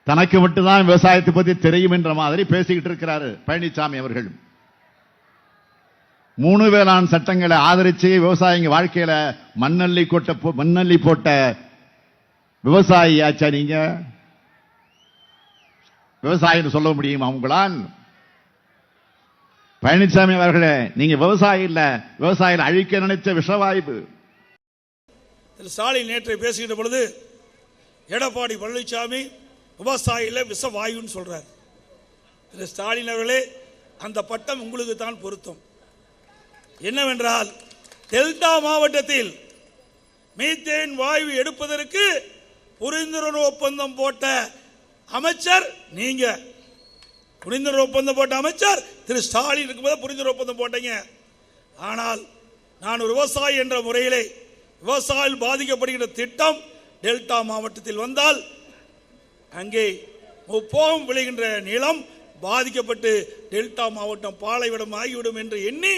தனக்கு மட்டும்தான் விவசாயத்தை பத்தி தெரியும் என்ற மாதிரி பேசிக்கிட்டு இருக்கிறாரு பழனிசாமி அவர்கள். 3 வேளாண் சட்டங்களை ஆதரிச்சு விவசாயிங்க வாழ்க்கையில மண்ணள்ளி போட்ட விவசாயி ஆச்சா நீங்க? விவசாயின்னு சொல்ல முடியுமா உங்களால்? பழனிசாமி அவர்களே, நீங்க விவசாயி இல்ல, விவசாயிகள் அழிக்க நினைச்ச விஷவாய்ப்பு. ஸ்டாலின் நேற்று பேசுகின்ற பொழுது எடப்பாடி பழனிசாமி விவசாயில விஷவாயுன்னு சொல்றார். திரு ஸ்டாலின் அவர்களே, அந்த பட்டம் உங்களுக்கு தான் பொருத்தம். என்னவென்றால், டெல்டா மாவட்டத்தில் மீத்தேன் வாயு எடுப்பதற்கு புரிந்துணர்வு ஒப்பந்தம் போட்ட அமைச்சர் நீங்க. புரிந்துணர்வு ஒப்பந்தம் போட்ட அமைச்சர் திரு ஸ்டாலின் இருக்கும்போது புரிந்துணர்வு ஒப்பந்தம் போட்டீங்க. ஆனால் நான் ஒரு விவசாயி என்ற முறையிலே விவசாயிகள் பாதிக்கப்படுகின்ற திட்டம் டெல்டா மாவட்டத்தில் வந்தால் அங்கே முப்போகம் விளைகின்ற நிலம் பாதிக்கப்பட்டு டெல்டா மாவட்டம் பாலைவனம் ஆகிவிடும் என்று எண்ணி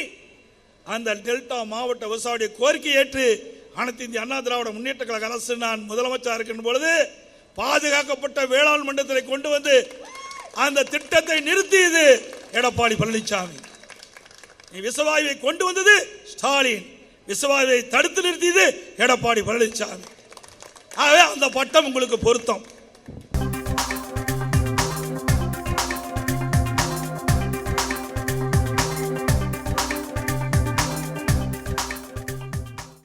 அந்த டெல்டா மாவட்ட விவசாயிய கோரிக்கை ஏற்று அனைத்து இந்திய அண்ணா திராவிட முன்னேற்ற கழக அரசு நான் முதலமைச்சர் இருக்கின்ற பொழுது பாதுகாக்கப்பட்ட வேளாண் மண்டலத்தை கொண்டு வந்து அந்த திட்டத்தை நிறுத்தியது எடப்பாடி பழனிசாமி. விஷவாயுவை கொண்டு வந்தது ஸ்டாலின், விஷவாயுவை தடுத்து நிறுத்தியது எடப்பாடி பழனிசாமி. ஆகவே அந்த பட்டம் உங்களுக்கு பொருத்தம்.